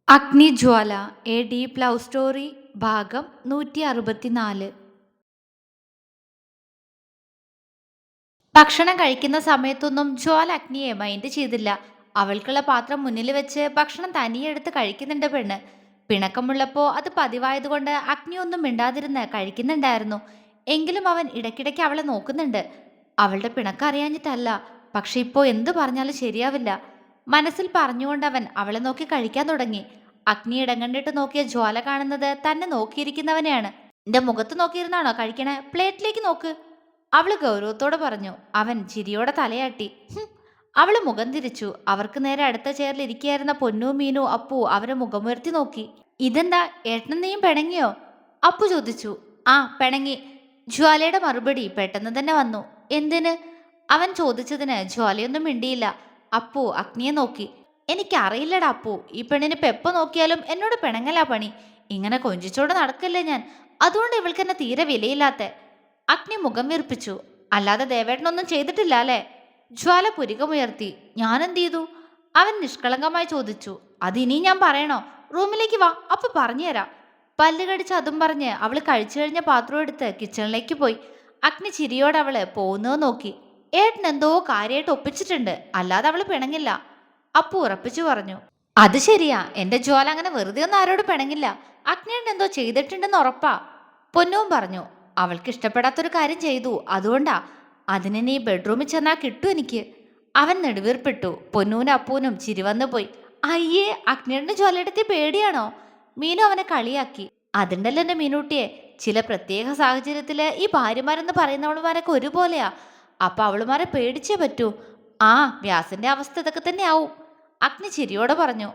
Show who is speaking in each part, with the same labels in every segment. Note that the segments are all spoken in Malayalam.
Speaker 1: അഗ്നിജ്വാല എ ഡീപ് ലവ് സ്റ്റോറി ഭാഗം 164. ഭക്ഷണം കഴിക്കുന്ന സമയത്തൊന്നും ജ്വാല അഗ്നിയെ മൈൻഡ് ചെയ്തില്ല. അവൾക്കുള്ള പാത്രം മുന്നിൽ വെച്ച് ഭക്ഷണം തനിയെ എടുത്ത് കഴിക്കുന്നുണ്ട് പെണ്ണ്. പിണക്കമുള്ളപ്പോൾ അത് പതിവായതുകൊണ്ട് അഗ്നി ഒന്നും മിണ്ടാതിരുന്ന് കഴിക്കുന്നുണ്ടായിരുന്നു. എങ്കിലും അവൻ ഇടയ്ക്കിടയ്ക്ക് അവളെ നോക്കുന്നുണ്ട്. അവളുടെ പിണക്കം അറിയാഞ്ഞിട്ടല്ല, പക്ഷെ ഇപ്പോൾ എന്തു പറഞ്ഞാലും ശരിയാവില്ല. മനസ്സിൽ പറഞ്ഞുകൊണ്ട് അവൻ അവളെ നോക്കി കഴിക്കാൻ തുടങ്ങി. അഗ്നി ഇടങ്ങണ്ടിട്ട് നോക്കിയ ജ്വാല കാണുന്നത് തന്നെ നോക്കിയിരിക്കുന്നവനെയാണ്. എന്റെ മുഖത്ത് നോക്കിയിരുന്നാണോ കഴിക്കണേ? പ്ലേറ്റിലേക്ക് നോക്ക്, അവള് ഗൗരവത്തോടെ പറഞ്ഞു. അവൻ ചിരിയോടെ തലയാട്ടി. അവള് മുഖം തിരിച്ചു. അവർക്ക് നേരെ അടുത്ത ചെയറിൽ ഇരിക്കുകയായിരുന്ന പൊന്നു, മീനു, അപ്പു അവരെ മുഖമുയർത്തി നോക്കി. ഇതെന്താ, ഏട്ടനും നീയും പിണങ്ങിയോ? അപ്പു ചോദിച്ചു. ആ, പിണങ്ങി. ജ്വാലയുടെ മറുപടി പെട്ടെന്ന് തന്നെ വന്നു. എന്തിന്? അവൻ ചോദിച്ചതിന് ജ്വാലയൊന്നും മിണ്ടിയില്ല. അപ്പു അഗ്നിയെ നോക്കി. എനിക്കറിയില്ലടാ അപ്പു, ഈ പെണ്ണിന് ഇപ്പൊ എപ്പോ നോക്കിയാലും എന്നോട് പിണങ്ങലാ പണി. ഇങ്ങനെ കൊഞ്ചിച്ചോട് നടക്കല്ലേ ഞാൻ, അതുകൊണ്ട് ഇവൾക്ക് എന്നെ തീരെ വിലയില്ലാത്ത. അഗ്നി മുഖം വീർപ്പിച്ചു. അല്ലാതെ ദേവേട്ടനൊന്നും ചെയ്തിട്ടില്ല അല്ലേ? ജ്വാല പുരികമുയർത്തി. ഞാനെന്ത് ചെയ്തു? അവൻ നിഷ്കളങ്കമായി ചോദിച്ചു. അതിനി ഞാൻ പറയണോ? റൂമിലേക്ക് വാ, അപ്പൊ പറഞ്ഞുതരാം. പല്ല് കടിച്ച് അതും പറഞ്ഞ് അവള് കഴിച്ചു കഴിഞ്ഞ പാത്രം എടുത്ത് കിച്ചണിലേക്ക് പോയി. അഗ്നി ചിരിയോടെ അവള് പോകുന്നത് നോക്കി. ഏട്ടൻ എന്തോ കാര്യമായിട്ട് ഒപ്പിച്ചിട്ടുണ്ട്, അല്ലാതെ അവള് പിണങ്ങില്ല. അപ്പു ഉറപ്പിച്ചു പറഞ്ഞു. അത് ശരിയാ, എന്റെ ജ്വാല അങ്ങനെ വെറുതെ ഒന്നും ആരോട് പിണങ്ങില്ല. അഗ്നിയേട്ടൻ എന്തോ ചെയ്തിട്ടുണ്ടെന്ന് ഉറപ്പാ. പൊന്നുവും പറഞ്ഞു. അവൾക്ക് ഇഷ്ടപ്പെടാത്തൊരു കാര്യം ചെയ്തു, അതുകൊണ്ടാ. അതിന് നീ ബെഡ്റൂമിൽ ചെന്നാ കിട്ടും എനിക്ക്. അവൻ നെടുവീർപ്പിട്ടു. പൊന്നൂനും അപ്പൂനും ചിരി വന്നു പോയി. അയ്യേ, അഗ്നിയേട്ടന് ജ്വാലയെടുത്തി പേടിയാണോ? മീനു അവനെ കളിയാക്കി. അതുണ്ടല്ലോ എന്റെ മീനൂട്ടിയെ, ചില പ്രത്യേക സാഹചര്യത്തില് ഈ ഭാര്യമാരെന്ന് പറയുന്നവളുമാരൊക്കെ ഒരുപോലെയാ. അപ്പൊ അവളുമാരെ പേടിച്ചേ പറ്റൂ. ആ, വ്യാസന്റെ അവസ്ഥ ഇതൊക്കെ തന്നെ ആവും. അഗ്നി ചിരിയോടെ പറഞ്ഞു.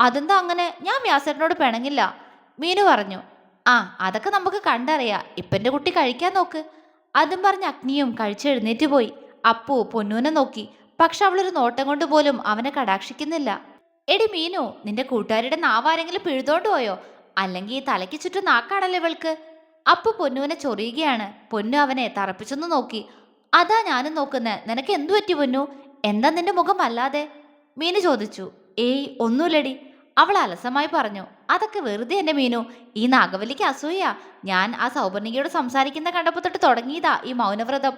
Speaker 1: അതെന്താ അങ്ങനെ? ഞാൻ വ്യാസേട്ടനോട് പിണങ്ങില്ല. മീനു പറഞ്ഞു. ആ, അതൊക്കെ നമുക്ക് കണ്ടറിയാം. ഇപ്പന്റെ കുട്ടി കഴിക്കാൻ നോക്ക്. അതും പറഞ്ഞ് അഗ്നിയും കഴിച്ചെഴുന്നേറ്റ് പോയി. അപ്പു പൊന്നൂനെ നോക്കി. പക്ഷെ അവളൊരു നോട്ടം കൊണ്ട് പോലും അവനെ കടാക്ഷിക്കുന്നില്ല. എടി മീനു, നിന്റെ കൂട്ടുകാരുടെ നാവാരെങ്കിലും പിഴുതോണ്ട് പോയോ? അല്ലെങ്കിൽ തലയ്ക്ക് ചുറ്റും നാക്കാണല്ലോ ഇവൾക്ക്. അപ്പു പൊന്നൂനെ ചൊറിയുകയാണ്. പൊന്നു അവനെ തറപ്പിച്ചൊന്ന് നോക്കി. അതാ ഞാനും നോക്കുന്നേ. നിനക്ക് എന്തു പറ്റി പൊന്നു? എന്താ നിന്റെ മുഖം അല്ലാതെ? മീനു ചോദിച്ചു. ഏയ്, ഒന്നുമില്ലടി, അവൾ അലസമായി പറഞ്ഞു. അതൊക്കെ വെറുതെ എന്റെ മീനു, ഈ നാഗവല്ലിക്ക് അസൂയ. ഞാൻ ആ സൗപർണികയോട് സംസാരിക്കുന്ന കണ്ടപ്പോ തൊട്ട് തുടങ്ങിയതാ ഈ മൗനവ്രതം.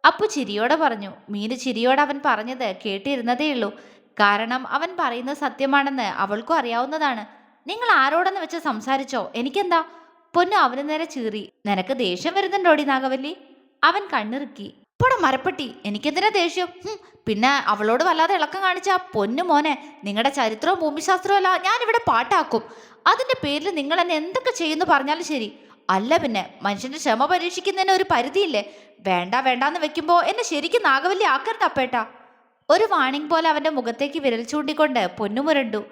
Speaker 1: അപ്പു ചിരിയോടെ പറഞ്ഞു. മീനു ചിരിയോടെ അവൻ പറഞ്ഞത് കേട്ടിരുന്നതേയുള്ളൂ. കാരണം അവൻ പറയുന്നത് സത്യമാണെന്ന് അവൾക്കും അറിയാവുന്നതാണ്. നിങ്ങൾ ആരോടെന്ന് വെച്ച് സംസാരിച്ചോ, എനിക്കെന്താ? പൊന്നു അവന് നേരെ ചീറി. നിനക്ക് ദേഷ്യം വരുന്നുണ്ടോടി നാഗവല്ലി? അവൻ കണ്ണിറുക്കി. പോടാ മരപ്പെട്ടി, എനിക്കെന്തിനാ ദേഷ്യം? പിന്നെ അവളോട് വല്ലാതെ ഇളക്കം കാണിച്ച പൊന്നു മോനെ, നിങ്ങളുടെ ചരിത്രവും ഭൂമിശാസ്ത്രവും അല്ല ഞാനിവിടെ പാട്ടാക്കും. അതിന്റെ പേരിൽ നിങ്ങൾ എന്നെ എന്തൊക്കെ ചെയ്യുന്നു പറഞ്ഞാലും ശരി. അല്ല പിന്നെ മനുഷ്യന്റെ ക്ഷമ പരീക്ഷിക്കുന്നതിന് ഒരു പരിധിയില്ലേ? വേണ്ട വേണ്ടാന്ന് വെക്കുമ്പോ എന്നെ ശരിക്കും നാഗവല്ലി ആക്കരുത് അപ്പേട്ടാ. ഒരു വാണിംഗ് പോലെ അവന്റെ മുഖത്തേക്ക് വിരൽ ചൂണ്ടിക്കൊണ്ട് പൊന്നു മുരണ്ടു.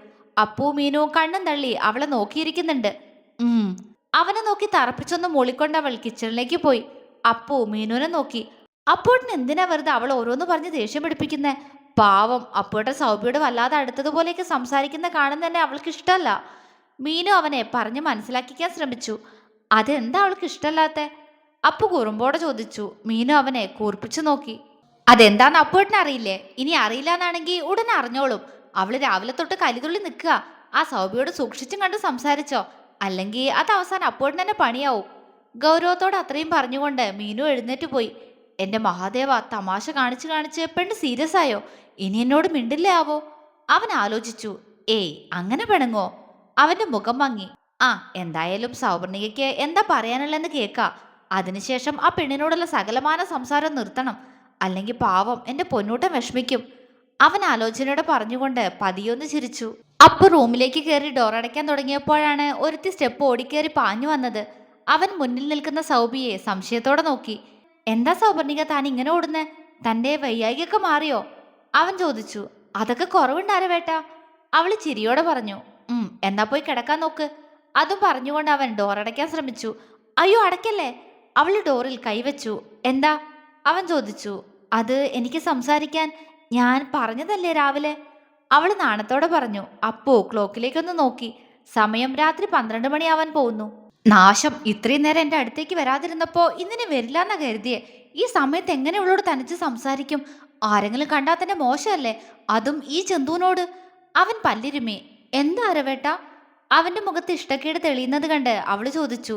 Speaker 1: അപ്പു മീനു കണ്ണും തള്ളി അവളെ നോക്കിയിരിക്കുന്നുണ്ട്. അവനെ നോക്കി തറപ്പിച്ചൊന്ന് മൂളിക്കൊണ്ട് അവൾ കിച്ചണിലേക്ക് പോയി. അപ്പു മീനുവിനെ നോക്കി. അപ്പൂട്ടിന് എന്തിനാ വെറുതെ അവൾ ഓരോന്ന് പറഞ്ഞ് ദേഷ്യം പിടിപ്പിക്കുന്നേ? പാവം, അപ്പൂട്ടൻ സൗബിയോട് വല്ലാതെ അടുത്തതുപോലെയൊക്കെ സംസാരിക്കുന്ന കാണുന്ന തന്നെ അവൾക്ക് ഇഷ്ടമല്ല. മീനു അവനെ പറഞ്ഞ് മനസ്സിലാക്കിക്കാൻ ശ്രമിച്ചു. അതെന്താ അവൾക്ക് ഇഷ്ടമല്ലാത്തെ? അപ്പു കുറുമ്പോടെ ചോദിച്ചു. മീനു അവനെ കൂർപ്പിച്ചു നോക്കി. അതെന്താന്ന് അപ്പൂട്ടിന് അറിയില്ലേ? ഇനി അറിയില്ല എന്നാണെങ്കിൽ ഉടനെ അറിഞ്ഞോളും. അവള് രാവിലെ തൊട്ട് കലിതുള്ളി നിൽക്കുക. ആ സൗബിയോട് സൂക്ഷിച്ചും കണ്ട് സംസാരിച്ചോ, അല്ലെങ്കിൽ അത് അവസാനം അപ്പൂട്ടിന് തന്നെ പണിയാവും. ഗൗരവത്തോടെ അത്രയും പറഞ്ഞുകൊണ്ട് മീനു എഴുന്നേറ്റ് പോയി. എന്റെ മഹാദേവ, തമാശ കാണിച്ച് കാണിച്ച് പെണ്ണ് സീരിയസ് ആയോ? ഇനി എന്നോട് മിണ്ടില്ലേ ആവോ? അവൻ ആലോചിച്ചു. ഏയ്, അങ്ങനെ പെണങ്ങോ? അവന്റെ മുഖം മങ്ങി. ആ, എന്തായാലും സൗവർണികയ്ക്ക് എന്താ പറയാനുള്ളതെന്ന് കേൾക്കാ. അതിനുശേഷം ആ പെണ്ണിനോടുള്ള സകലമാന സംസാരം നിർത്തണം, അല്ലെങ്കിൽ പാവം എന്റെ പൊന്നൂട്ടം വിഷമിക്കും. അവൻ ആലോചനയോടെ പറഞ്ഞുകൊണ്ട് പതിയൊന്ന് ചിരിച്ചു. അപ്പു റൂമിലേക്ക് കയറി ഡോർ അടയ്ക്കാൻ തുടങ്ങിയപ്പോഴാണ് ഒരുത്തി സ്റ്റെപ്പ് ഓടിക്കേറി പാഞ്ഞു വന്നത്. അവൻ മുന്നിൽ നിൽക്കുന്ന സൗബിയെ സംശയത്തോടെ നോക്കി. എന്താ സൗപർണിക താൻ ഇങ്ങനെ ഓടുന്നേ? തന്റെ വയ്യായികൊക്കെ മാറിയോ? അവൻ ചോദിച്ചു. അതൊക്കെ കുറവുണ്ടാരവേട്ടാ, അവള് ചിരിയോടെ പറഞ്ഞു. എന്നാ പോയി കിടക്കാൻ നോക്ക്. അതും പറഞ്ഞുകൊണ്ട് അവൻ ഡോർ അടയ്ക്കാൻ ശ്രമിച്ചു. അയ്യോ, അടയ്ക്കല്ലേ. അവള് ഡോറിൽ കൈവച്ചു. എന്താ? അവൻ ചോദിച്ചു. അത് എനിക്ക് സംസാരിക്കാൻ, ഞാൻ പറഞ്ഞതല്ലേ രാവിലെ. അവള് നാണത്തോടെ പറഞ്ഞു. അപ്പോ ക്ലോക്കിലേക്കൊന്ന് നോക്കി. സമയം രാത്രി 12 മണിയാവാൻ പോകുന്നു. നാശം, ഇത്രയും നേരം എൻ്റെ അടുത്തേക്ക് വരാതിരുന്നപ്പോ ഇന്നിനെ വരില്ല എന്നാ കരുതിയേ. ഈ സമയത്ത് എങ്ങനെ ഇവളോട് തനിച്ച് സംസാരിക്കും? ആരെങ്കിലും കണ്ടാൽ തന്നെ മോശമല്ലേ, അതും ഈ ജന്തുവിനോട്. അവൻ പല്ലിരുമി. എന്താ അരവേട്ട? അവന്റെ മുഖത്ത് ഇഷ്ടക്കേട് തെളിയുന്നത് കണ്ട് അവള് ചോദിച്ചു.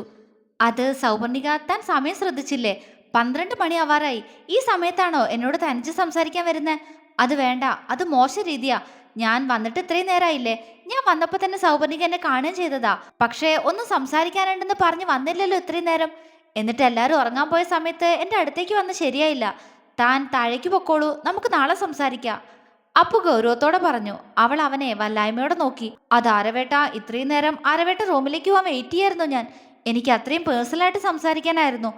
Speaker 1: അത് സൗപർണിക, താൻ സമയം ശ്രദ്ധിച്ചില്ലേ? 12 മണി ആവാറായി. ഈ സമയത്താണോ എന്നോട് തനിച്ച് സംസാരിക്കാൻ വരുന്നേ? അത് വേണ്ട, അത് മോശം രീതിയാ. ഞാൻ വന്നിട്ട് ഇത്രയും നേരായില്ലേ? ഞാൻ വന്നപ്പോ തന്നെ സൗപർണിക എന്നെ കാണുകയും ചെയ്തതാ. പക്ഷേ ഒന്നും സംസാരിക്കാനുണ്ടെന്ന് പറഞ്ഞ് വന്നില്ലല്ലോ ഇത്രയും നേരം. എന്നിട്ട് എല്ലാരും ഉറങ്ങാൻ പോയ സമയത്ത് എന്റെ അടുത്തേക്ക് വന്ന് ശരിയായില്ല. താൻ താഴേക്ക് പൊക്കോളൂ, നമുക്ക് നാളെ സംസാരിക്കാം. അപ്പു ഗൗരവത്തോടെ പറഞ്ഞു. അവൾ അവനെ വല്ലായ്മയോടെ നോക്കി. അത് ആരവേട്ട, ഇത്രയും നേരം ആരവേട്ട റൂമിലേക്ക് പോവാൻ വെയിറ്റ് ചെയ്യായിരുന്നു ഞാൻ. എനിക്ക് അത്രയും പേഴ്സണലായിട്ട് സംസാരിക്കാനായിരുന്നു.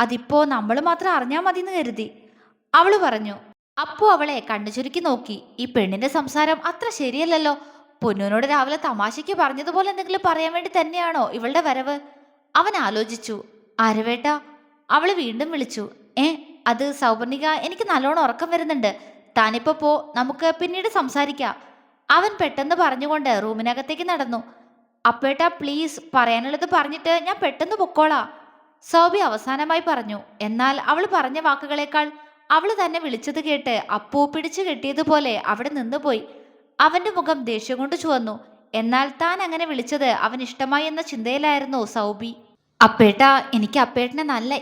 Speaker 1: അതിപ്പോ നമ്മൾ മാത്രം അറിഞ്ഞാൽ മതിയെന്ന് കരുതി, അവള് പറഞ്ഞു. അപ്പു അവളെ കണ്ണു ചുരുക്കി നോക്കി. ഈ പെണ്ണിന്റെ സംസാരം അത്ര ശരിയല്ലല്ലോ. പൊന്നൂനോട് രാവിലെ തമാശയ്ക്ക് പറഞ്ഞതുപോലെ എന്തെങ്കിലും പറയാൻ വേണ്ടി തന്നെയാണോ ഇവളുടെ വരവ്? അവൻ ആലോചിച്ചു. ആരവേട്ട, അവള് വീണ്ടും വിളിച്ചു. ഏ, അത് സൗപർണിക, എനിക്ക് നല്ലോണം ഉറക്കം വരുന്നുണ്ട്. താനിപ്പോ പോ, നമുക്ക് പിന്നീട് സംസാരിക്കാം. അവൻ പെട്ടെന്ന് പറഞ്ഞുകൊണ്ട് റൂമിനകത്തേക്ക് നടന്നു. അപ്പേട്ട പ്ലീസ്, പറയാനുള്ളത് പറഞ്ഞിട്ട് ഞാൻ പെട്ടെന്ന് പൊക്കോളാം, സൗബി അവസാനമായി പറഞ്ഞു. എന്നാൽ അവൾ പറഞ്ഞ വാക്കുകളേക്കാൾ അവൾ തന്നെ വിളിച്ചത് കേട്ട് അപ്പു പിടിച്ചു കെട്ടിയതുപോലെ അവിടെ നിന്നുപോയി. അവന്റെ മുഖം ദേഷ്യം കൊണ്ട് ചുവന്നു. എന്നാൽ താൻ അങ്ങനെ വിളിച്ചത് അവൻ ഇഷ്ടമായി എന്ന ചിന്തയിലായിരുന്നു സൗബി. അപ്പേട്ട, എനിക്ക് അപ്പേട്ടനെ നല്ല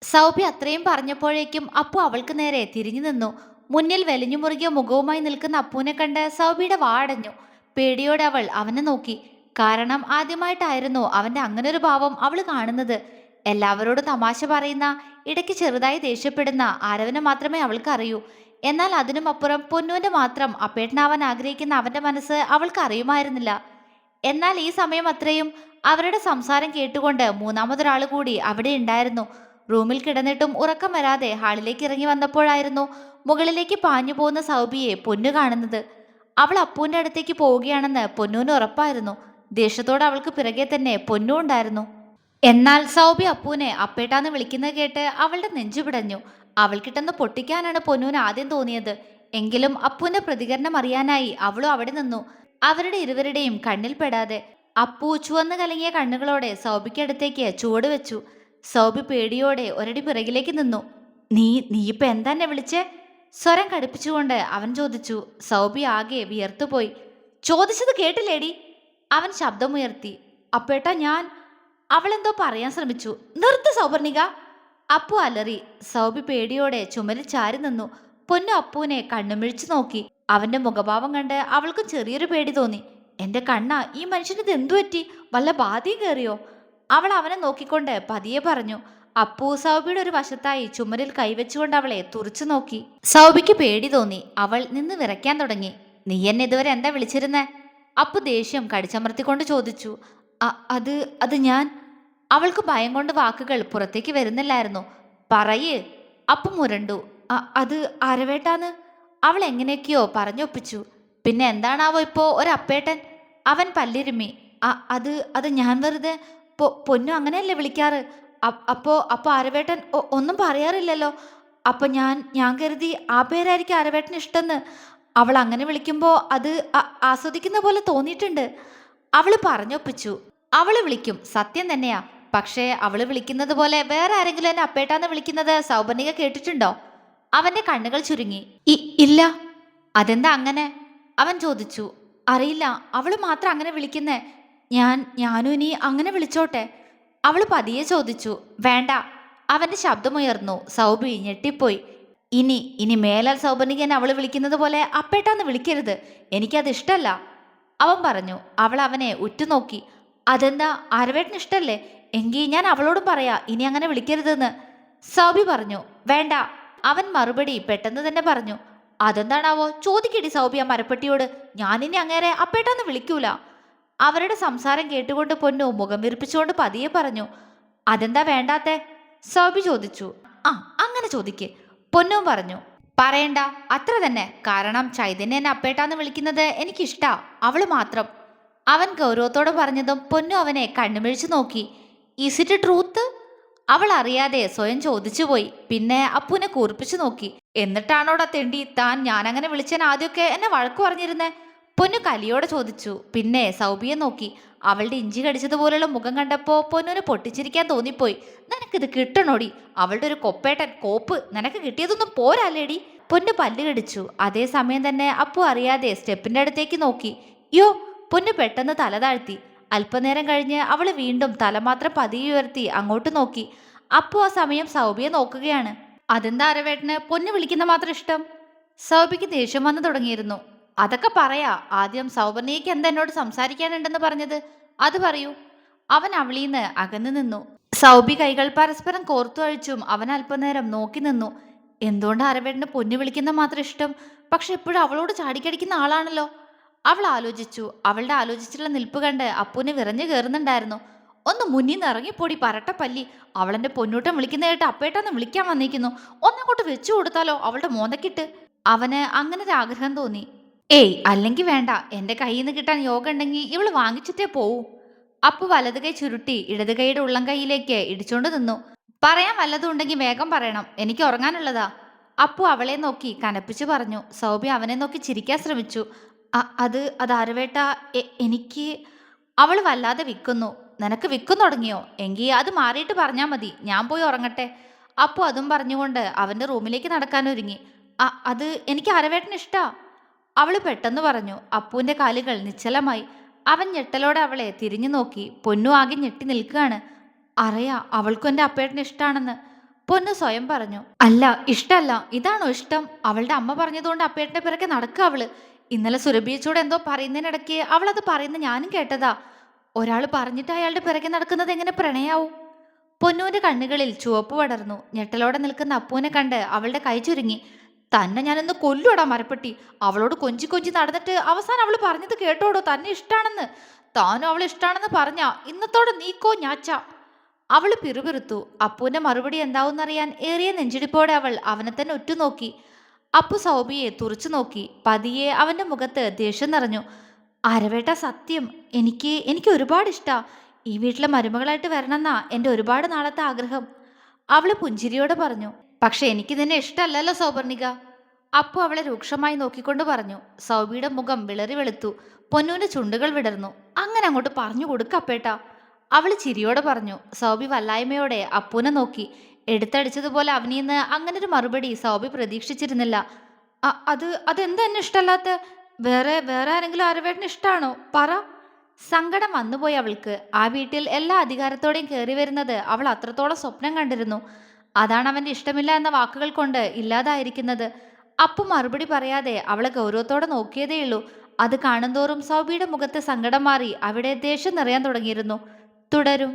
Speaker 1: സൗബി അത്രയും പറഞ്ഞപ്പോഴേക്കും അപ്പു അവൾക്ക് നേരെ തിരിഞ്ഞു നിന്നു. മുന്നിൽ വലിഞ്ഞു മുറുകിയ മുഖവുമായി നിൽക്കുന്ന അപ്പുവിനെ കണ്ട് സൗബിയുടെ വാ അടഞ്ഞു. പേടിയോടെ അവൾ അവനെ നോക്കി. കാരണം ആദ്യമായിട്ടായിരുന്നു അവന്റെ അങ്ങനൊരു ഭാവം അവൾ കാണുന്നത്. എല്ലാവരോടും തമാശ പറയുന്ന, ഇടയ്ക്ക് ചെറുതായി ദേഷ്യപ്പെടുന്ന ആരവനെ മാത്രമേ അവൾക്ക് അറിയൂ. എന്നാൽ അതിനുമപ്പുറം പൊന്നൂന്റെ മാത്രം അപ്പേട്ടനാവാൻ ആഗ്രഹിക്കുന്ന അവന്റെ മനസ്സ് അവൾക്ക് അറിയുമായിരുന്നില്ല. എന്നാൽ ഈ സമയം അത്രയും അവരുടെ സംസാരം കേട്ടുകൊണ്ട് മൂന്നാമതൊരാൾ കൂടി അവിടെ ഉണ്ടായിരുന്നു. റൂമിൽ കിടന്നിട്ടും ഉറക്കം വരാതെ ഹാളിലേക്ക് ഇറങ്ങി വന്നപ്പോഴായിരുന്നു മുകളിലേക്ക് പാഞ്ഞു പോകുന്ന സൗബിയെ പൊന്നു കാണുന്നത്. അവൾ അപ്പൂന്റെ അടുത്തേക്ക് പോവുകയാണെന്ന് പൊന്നൂന് ഉറപ്പായിരുന്നു. ദേഷ്യത്തോടെ അവൾക്ക് പിറകെ തന്നെ പൊന്നു ഉണ്ടായിരുന്നു. എന്നാൽ സൗബി അപ്പൂനെ അപ്പേട്ടാന്ന് വിളിക്കുന്നത് കേട്ട് അവളുടെ നെഞ്ചു പിടഞ്ഞു. അവൾക്കിട്ടെന്ന് പൊട്ടിക്കാനാണ് പൊന്നൂന് ആദ്യം തോന്നിയത്. എങ്കിലും അപ്പൂന്റെ പ്രതികരണം അറിയാനായി അവളും അവിടെ നിന്നു, അവരുടെ ഇരുവരുടെയും കണ്ണിൽ പെടാതെ. അപ്പു ചുവന്നു കലങ്ങിയ കണ്ണുകളോടെ സൗബിക്കടുത്തേക്ക് ചുവട് വെച്ചു. സൗബി പേടിയോടെ ഒരടി പിറകിലേക്ക് നിന്നു. നീ ഇപ്പൊ എന്താ എന്നെ വിളിച്ചേ? സ്വരം കടുപ്പിച്ചുകൊണ്ട് അവൻ ചോദിച്ചു. സൗബി ആകെ വിയർത്തുപോയി. ചോദിച്ചത് കേട്ടില്ലേടി? അവൻ ശബ്ദമുയർത്തി. അപ്പേട്ടാ ഞാൻ... അവളെന്തോ പറയാൻ ശ്രമിച്ചു. നിർത്ത് സൗപർണിക, അപ്പു അലറി. സൗബി പേടിയോടെ ചുമരിൽ ചാരി നിന്നു. പൊന്നു അപ്പുവിനെ കണ്ണുമിഴിച്ചു നോക്കി. അവന്റെ മുഖഭാവം കണ്ട് അവൾക്കും ചെറിയൊരു പേടി തോന്നി. എന്റെ കണ്ണ, ഈ മനുഷ്യനിത് എന്തു പറ്റി? വല്ല ബാധയും കയറിയോ? അവൾ അവനെ നോക്കിക്കൊണ്ട് പതിയെ പറഞ്ഞു. അപ്പു സൗബിയുടെ ഒരു വശത്തായി ചുമരിൽ കൈവച്ചുകൊണ്ട് അവളെ തുറച്ചു നോക്കി. സൗബിക്ക് പേടി തോന്നി. അവൾ നിന്ന് വിറയ്ക്കാൻ തുടങ്ങി. നീ എന്നെ ഇതുവരെ എന്താ വിളിച്ചിരുന്നേ? അപ്പു ദേഷ്യം കടിച്ചമർത്തിക്കൊണ്ട് ചോദിച്ചു. അത് അത് ഞാൻ... അവൾക്ക് ഭയം കൊണ്ട് വാക്കുകൾ പുറത്തേക്ക് വരുന്നില്ലായിരുന്നു. പറയ്, അപ്പു മുരണ്ടു. അത് അരവേട്ടാന്ന് അവൾ എങ്ങനെയൊക്കെയോ പറഞ്ഞൊപ്പിച്ചു. പിന്നെ എന്താണാവോ ഇപ്പോ ഒരപ്പേട്ടൻ? അവൻ പല്ലിരുമ്മി. അത് അത് ഞാൻ വെറുതെ... പൊന്നു അങ്ങനെയല്ലേ വിളിക്കാറ്? അപ്പോ അരവേട്ടൻ ഒന്നും പറയാറില്ലല്ലോ. അപ്പൊ ഞാൻ കരുതി ആ പേരായിരിക്കും അരവേട്ടന് ഇഷ്ടന്ന്. അവൾ അങ്ങനെ വിളിക്കുമ്പോ അത് ആസ്വദിക്കുന്ന പോലെ തോന്നിയിട്ടുണ്ട്, അവള് പറഞ്ഞൊപ്പിച്ചു. അവള് വിളിക്കും, സത്യം തന്നെയാ. പക്ഷേ അവള് വിളിക്കുന്നത് പോലെ വേറെ ആരെങ്കിലും എന്നെ അപ്പേട്ടാന്ന് വിളിക്കുന്നത് സൗപർണിക കേട്ടിട്ടുണ്ടോ? അവന്റെ കണ്ണുകൾ ചുരുങ്ങി. ഇല്ല. അതെന്താ അങ്ങനെ? അവൻ ചോദിച്ചു. അറിയില്ല, അവള് മാത്രം അങ്ങനെ വിളിക്കുന്നേ. ഞാനും ഇനി അങ്ങനെ വിളിച്ചോട്ടെ? അവള് പതിയെ ചോദിച്ചു. വേണ്ട. അവന്റെ ശബ്ദമുയർന്നു. സൗബി ഞെട്ടിപ്പോയി. ഇനി മേലാൽ സൗപർണികൻ അവള് വിളിക്കുന്നത് പോലെ അപ്പേട്ടാന്ന് വിളിക്കരുത്, എനിക്കത് ഇഷ്ടല്ല, അവൻ പറഞ്ഞു. അവൾ അവനെ ഉറ്റുനോക്കി. അതെന്താ, അരവേട്ടന് ഇഷ്ടല്ലേ? എങ്കിൽ ഞാൻ അവളോടും പറയാ ഇനി അങ്ങനെ വിളിക്കരുതെന്ന്, സൗബി പറഞ്ഞു. വേണ്ട. അവൻ മറുപടി പെട്ടെന്ന് തന്നെ പറഞ്ഞു. അതെന്താണാവോ? ചോദിക്കടി സൗബി ആ മരപ്പെട്ടിയോട്. ഞാനിനി അങ്ങേരെ അപ്പേട്ടാന്ന് വിളിക്കൂല. അവരുടെ സംസാരം കേട്ടുകൊണ്ട് പൊന്നു മുഖം വിരിപ്പിച്ചുകൊണ്ട് പതിയെ പറഞ്ഞു. അതെന്താ വേണ്ടാത്തെ? സൗബി ചോദിച്ചു. അങ്ങനെ ചോദിക്ക്, പൊന്നും പറഞ്ഞു. പറയണ്ട, അത്ര തന്നെ. കാരണം ചൈതന്യ എന്നെ അപ്പേട്ടാന്ന് വിളിക്കുന്നത് എനിക്കിഷ്ടാ, അവള് മാത്രം, അവൻ ഗൗരവത്തോടെ പറഞ്ഞതും പൊന്നു അവനെ കണ്ണുമിഴിച്ചു നോക്കി. Is it truth? അവൾ അറിയാതെ സ്വയം ചോദിച്ചുപോയി. പിന്നെ അപ്പുവിനെ കൂർപ്പിച്ചു നോക്കി. എന്നിട്ടാണോടാ തെണ്ടി താൻ ഞാനങ്ങനെ വിളിച്ചാൻ ആദ്യമൊക്കെ എന്നെ വഴക്കു പറഞ്ഞിരുന്നേ? പൊന്നു കലിയോടെ ചോദിച്ചു. പിന്നെ സൗബിയെ നോക്കി. അവളുടെ ഇഞ്ചി കടിച്ചതുപോലുള്ള മുഖം കണ്ടപ്പോ പൊന്നുവിന് പൊട്ടിച്ചിരിക്കാൻ തോന്നിപ്പോയി. നിനക്കിത് കിട്ടണോടി? അവളുടെ ഒരു കൊപ്പേട്ടൻ കോപ്പ് നിനക്ക് കിട്ടിയതൊന്നും പോരാല്ലേടി? പൊന്നു പല്ല് കടിച്ചു. അതേസമയം തന്നെ അപ്പു അറിയാതെ സ്റ്റെപ്പിന്റെ അടുത്തേക്ക് നോക്കി. യോ, പൊന്നു പെട്ടെന്ന് തല താഴ്ത്തി. അല്പനേരം കഴിഞ്ഞ് അവള് വീണ്ടും തല മാത്രം പതിയെ ഉയർത്തി അങ്ങോട്ട് നോക്കി. അപ്പു ആ സമയം സൗബിയെ നോക്കുകയാണ്. അതെന്താ അരവേട്ടന് പൊന്നു വിളിക്കുന്ന മാത്രം ഇഷ്ടം? സൗബിക്ക് ദേഷ്യം വന്നു തുടങ്ങിയിരുന്നു. അതൊക്കെ പറയാ, ആദ്യം സൗപർണികയ്ക്ക് എന്താ എന്നോട് സംസാരിക്കാനുണ്ടെന്ന് പറഞ്ഞത് അത് പറയൂ. അവൻ അവളീന്ന് അകന്നു നിന്നു. സൗബി കൈകൾ പരസ്പരം കോർത്തു അഴിച്ചും അവൻ അല്പനേരം നോക്കി നിന്നു. എന്തുകൊണ്ട് അരവേട്ടന് പൊന്നു വിളിക്കുന്ന മാത്രം ഇഷ്ടം? പക്ഷെ എപ്പോഴും അവളോട് ചാടിക്കടിക്കുന്ന ആളാണല്ലോ. അവൾ ആലോചിച്ചു. അവളുടെ ആലോചിച്ചുള്ള നിൽപ്പ് കണ്ട് അപ്പുവിന് വിറഞ്ഞു കയറുന്നുണ്ടായിരുന്നു. ഒന്ന് മുന്നിന്ന് ഇറങ്ങിപ്പോടി പരട്ടപ്പല്ലി. അവളെന്റെ പൊന്നൂട്ടം വിളിക്കുന്ന കേട്ട് അപ്പേട്ടൊന്ന് വിളിക്കാൻ വന്നിരിക്കുന്നു. ഒന്നങ്ങോട്ട് വെച്ചു കൊടുത്താലോ അവളുടെ മോന്തക്കിട്ട്. അവന് അങ്ങനെ ഒരു ആഗ്രഹം തോന്നി. ഏയ് അല്ലെങ്കിൽ വേണ്ട, എന്റെ കയ്യിൽ നിന്ന് കിട്ടാൻ യോഗ ഉണ്ടെങ്കിൽ ഇവള് വാങ്ങിച്ചിട്ടേ പോവൂ. അപ്പു വലത് കൈ ചുരുട്ടി ഇടത് കൈയുടെ ഉള്ളം കൈയിലേക്ക് ഇടിച്ചോണ്ട് നിന്നു. പറയാൻ വല്ലതും ഉണ്ടെങ്കിൽ വേഗം പറയണം, എനിക്ക് ഉറങ്ങാനുള്ളതാ. അപ്പു അവളെ നോക്കി കനപ്പിച്ചു പറഞ്ഞു. സൗബി അവനെ നോക്കി ചിരിക്കാൻ ശ്രമിച്ചു. അത് അരവേട്ട, എനിക്ക്. അവൾ വല്ലാതെ വിക്കുന്നു. നിനക്ക് വിക്കുന്നു തുടങ്ങിയോ? എങ്കിൽ അത് മാറിയിട്ട് പറഞ്ഞാൽ മതി, ഞാൻ പോയി ഉറങ്ങട്ടെ. അപ്പു അതും പറഞ്ഞുകൊണ്ട് അവന്റെ റൂമിലേക്ക് നടക്കാനൊരുങ്ങി. അത് എനിക്ക് അരവേട്ടന് ഇഷ്ടാ, അവള് പെട്ടെന്ന് പറഞ്ഞു. അപ്പുവിന്റെ കാലുകൾ നിശ്ചലമായി. അവൻ ഞെട്ടലോടെ അവളെ തിരിഞ്ഞു നോക്കി. പൊന്നു ആകെ ഞെട്ടി നിൽക്കുകയാണ്. അറിയാ അവൾക്കും എൻ്റെ അപ്പേട്ടന് ഇഷ്ടാണെന്ന് പൊന്നു സ്വയം പറഞ്ഞു. അല്ല, ഇഷ്ടല്ല, ഇതാണോ ഇഷ്ടം? അവളുടെ അമ്മ പറഞ്ഞതുകൊണ്ട് അപ്പേട്ടന്റെ പിറകെ നടക്കുക അവള്. ഇന്നലെ സുരഭിയച്ചോട് എന്തോ പറയുന്നതിനിടയ്ക്ക് അവൾ അത് പറയുന്ന ഞാനും കേട്ടതാ. ഒരാൾ പറഞ്ഞിട്ട് അയാളുടെ പിറകെ നടക്കുന്നത് എങ്ങനെ പ്രണയാവും? പൊന്നുവിന്റെ കണ്ണുകളിൽ ചുവപ്പ് പടർന്നു. ഞെട്ടലോടെ നിൽക്കുന്ന അപ്പൂനെ കണ്ട് അവളുടെ കൈ ചുരുങ്ങി. തന്നെ ഞാനൊന്ന് കൊല്ലുടാ മരപ്പെട്ടി. അവളോട് കൊഞ്ചി കൊഞ്ചി നടന്നിട്ട് അവസാനം അവള് പറഞ്ഞത് കേട്ടോടോ, തന്നെ ഇഷ്ടാണെന്ന്. താനും അവളെ ഇഷ്ടാണെന്ന് പറഞ്ഞ ഇന്നത്തോടെ നീക്കോ ഞാച്ച. അവള് പിറുപിറുത്തു. അപ്പുവിന്റെ മറുപടി എന്താവുന്നറിയാൻ ഏറിയ നെഞ്ചിടിപ്പോടെ അവൾ അവനെ തന്നെ ഉറ്റുനോക്കി. അപ്പു സൗബിയെ തുറച്ചു നോക്കി. പതിയെ അവന്റെ മുഖത്ത് ദേഷ്യം നിറഞ്ഞു. അരവേട്ട, സത്യം എനിക്ക് എനിക്ക് ഒരുപാട് ഇഷ്ടാ. ഈ വീട്ടിലെ മരുമകളായിട്ട് വരണമെന്നാ എൻ്റെ ഒരുപാട് നാളത്തെ ആഗ്രഹം. അവള് പുഞ്ചിരിയോടെ പറഞ്ഞു. പക്ഷെ എനിക്ക് നിന്നെ ഇഷ്ടമല്ലല്ലോ സൗപർണിക. അപ്പു അവളെ രൂക്ഷമായി നോക്കിക്കൊണ്ട് പറഞ്ഞു. സൗബിയുടെ മുഖം വിളറി വെളുത്തു. പൊന്നൂന്റെ ചുണ്ടുകൾ വിടർന്നു. അങ്ങനെ അങ്ങോട്ട് പറഞ്ഞു കൊടുക്കപ്പേട്ടാ, അവള് ചിരിയോടെ പറഞ്ഞു. സൗബി വല്ലായ്മയോടെ അപ്പൂനെ നോക്കി. എടുത്തടിച്ചതുപോലെ അവനീന്ന് അങ്ങനൊരു മറുപടി സൗബി പ്രതീക്ഷിച്ചിരുന്നില്ല. അതെന്താ എന്നെ ഇഷ്ടമല്ലാത്ത? വേറെ വേറെ ആരെങ്കിലും അരവേട്ടന് ഇഷ്ടാണോ? പറ. സങ്കടം വന്നുപോയി അവൾക്ക്. ആ വീട്ടിൽ എല്ലാ അധികാരത്തോടെയും കയറി വരുന്നത് അവൾ അത്രത്തോളം സ്വപ്നം കണ്ടിരുന്നു. അതാണ് അവന്റെ ഇഷ്ടമില്ല എന്ന വാക്കുകൾ കൊണ്ട് ഇല്ലാതായിരിക്കുന്നത്. അപ്പു മറുപടി പറയാതെ അവളെ ഗൗരവത്തോടെ നോക്കിയതേയുള്ളൂ. അത് കാണുന്തോറും സൗബിയുടെ മുഖത്തെ സങ്കടം മാറി അവിടെ ദേഷ്യം നിറയാൻ തുടങ്ങിയിരുന്നു. തുടരും.